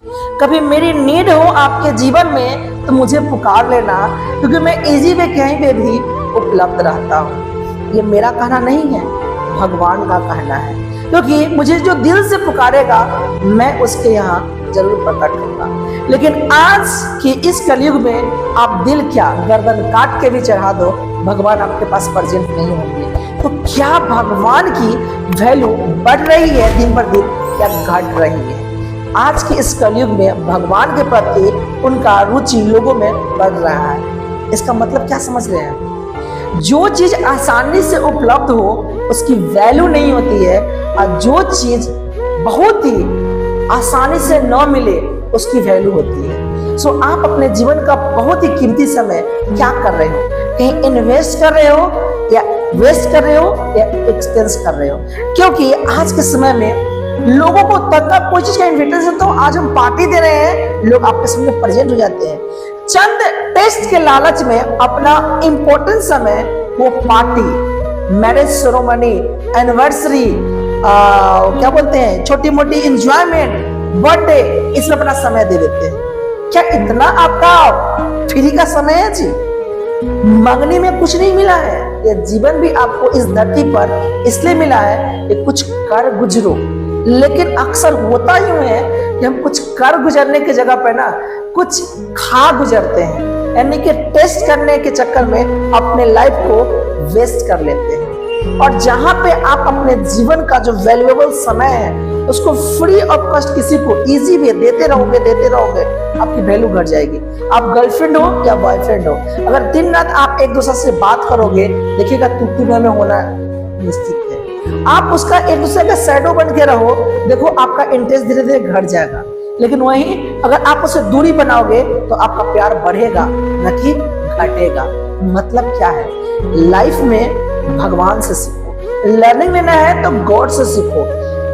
कभी मेरी नीड हो आपके जीवन में तो मुझे पुकार लेना, क्योंकि मैं इजी वे कहीं पे भी उपलब्ध रहता हूँ। ये मेरा कहना नहीं है, भगवान का कहना है, क्योंकि मुझे जो दिल से पुकारेगा मैं उसके यहाँ जरूर प्रकट होगा। लेकिन आज के इस कलयुग में आप दिल क्या गर्दन काट के भी चढ़ा दो, भगवान आपके पास प्रेजेंट नहीं होंगे। तो क्या भगवान की वैल्यू बढ़ रही है दिन पर दिन, क्या घट रही है? आज के इस कलयुग में भगवान के प्रति उनका रुचि लोगों में बढ़ रहा है। इसका मतलब क्या समझ रहे हैं? जो चीज आसानी से उपलब्ध हो उसकी वैल्यू नहीं होती है, और जो चीज बहुत ही आसानी से न मिले उसकी वैल्यू होती है। सो आप अपने जीवन का बहुत ही कीमती समय क्या कर रहे हो? कहीं इन्वेस्ट कर रहे हो, या वेस्ट कर रहे हो, या एक्सपेंस कर रहे हो? क्योंकि आज के समय में लोगों को तक कोई चीज का इन्विटेशन, तो आज हम पार्टी दे रहे हैं, लोग आपके सामने प्रेजेंट हो जाते हैं। चंद टेस्ट के लालच में अपना इंपॉर्टेंट समय वो पार्टी, मैरिज सेरेमनी, एनिवर्सरी, क्या बोलते हैं, छोटी मोटी इंजॉयमेंट, बर्थडे, इसमें अपना समय दे देते हैं। क्या इतना आपका फ्री का समय है जी? मंगनी में कुछ नहीं मिला है। ये जीवन भी आपको इस धरती पर इसलिए मिला है कि कुछ कर गुजरो। लेकिन अक्सर होता यूं है कि हम कुछ कर गुजरने की जगह पर ना कुछ खा गुजरते हैं, यानी कि टेस्ट करने के चक्कर में अपने लाइफ को वेस्ट कर लेते हैं। और जहां पे आप अपने जीवन का जो वैल्यूएबल समय है उसको फ्री ऑफ कॉस्ट किसी को इजी वे देते रहोगे, आपकी वैल्यू घट जाएगी। आप गर्लफ्रेंड हो या बॉयफ्रेंड हो, अगर दिन रात आप एक दूसरे से बात करोगे, देखिएगा तू में होना निश्चित है। आप उसका एक दूसरे का शैडो बन के रहो, देखो आपका इंटरेस्ट धीरे धीरे घट जाएगा। लेकिन वहीं अगर आप उससे दूरी बनाओगे तो आपका प्यार बढ़ेगा न कि घटेगा। मतलब क्या है? लाइफ में भगवान से सीखो, लर्निंग लेना है तो गॉड से सीखो।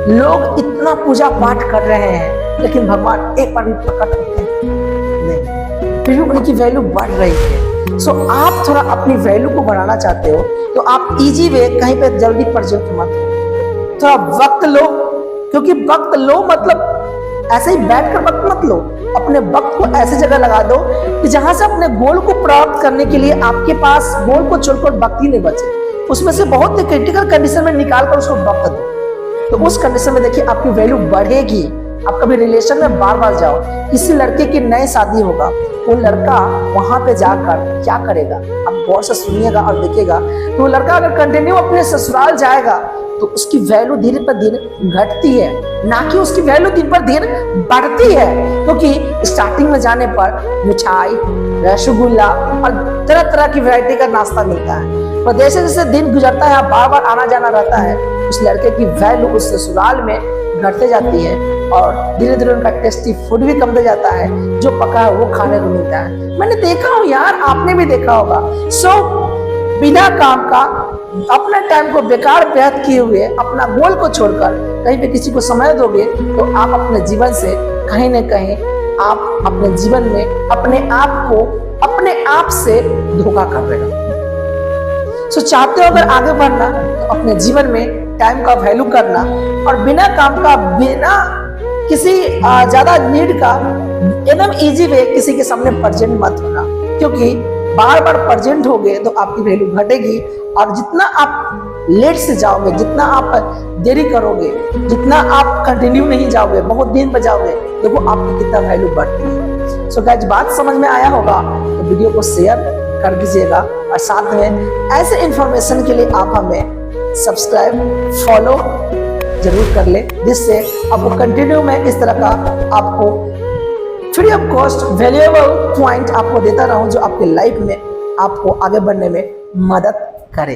लोग इतना पूजा पाठ कर रहे हैं लेकिन भगवान एक बार भी प्रकट होते हैं नहीं, फिर भी उनकी वैल्यू बढ़ रही है। सो आप थोड़ा अपनी वैल्यू को बढ़ाना चाहते हो तो आप इजी वे कहीं पे जल्दी प्रेजेंट मत हो, थोड़ा वक्त लो। क्योंकि वक्त लो मतलब ऐसे ही बैठकर वक्त मत लो, अपने वक्त को ऐसी जगह लगा दो कि जहां से अपने गोल को प्राप्त करने के लिए आपके पास गोल को छोड़कर वक्त ही नहीं बचे। उसमें से बहुत ही क्रिटिकल कंडीशन में निकालकर उसको वक्त दो, तो उस कंडीशन में देखिए आपकी वैल्यू बढ़ेगी। आप कभी रिलेशन में बार बार जाओ, किसी लड़के की नई शादी होगा, वो लड़का वहां पे जाकर क्या करेगा आप गौर से सुनिएगा और देखिएगा। तो वो लड़का अगर कंटिन्यू अपने ससुराल जाएगा तो उसकी वैल्यू दिन पर दिन घटती है, ना कि उसकी वैल्यू दिन पर दिन बढ़ती है। क्योंकि स्टार्टिंग में जाने पर मिठाई, रसगुल्ला और तरह तरह की वैरायटी का नाश्ता मिलता है, पर जैसे जैसे दिन गुजरता है, बार बार आना जाना रहता है, उस लड़के की वैल्यू उस ससुराल में घटते जाती है और धीरे धीरे उनका टेस्टी फूड भी कम हो जाता है, जो पका है वो खाने को मिलता है। मैंने देखा हूँ यार, आपने भी देखा होगा। सो बिना काम का अपना टाइम को बेकार व्यर्थ किए हुए अपना गोल को छोड़कर कहीं पे किसी को समय दोगे तो आप अपने जीवन से कहीं न कहीं आप अपने जीवन में अपने आप को अपने आप से धोखा कर रहे हो। सो चाहते हो अगर आगे बढ़ना तो अपने जीवन में टाइम का वैल्यू करना और बिना काम का, बिना किसी ज्यादा नीड का एकदम इजी वे किसी के सामने प्रेजेंट मत होना। क्योंकि बार बार प्रेजेंट होगे तो आपकी वैल्यू घटेगी, और जितना आप लेट से जाओगे, जितना आप देरी करोगे, जितना आप कंटिन्यू नहीं जाओगे, बहुत दिन बजाओगे, देखो आपकी कितना वैल्यू बढ़ती है। सो गाइस, बात समझ में आया होगा तो वीडियो को शेयर कर दीजिएगा, और साथ में ऐसे इंफॉर्मेशन के लिए आप हमें सब्सक्राइब, फॉलो जरूर कर ले, जिससे आपको कंटिन्यू में इस तरह का आपको free of cost valuable point आपको देता रहूं, जो आपके लाइफ में आपको आगे बढ़ने में मदद करे।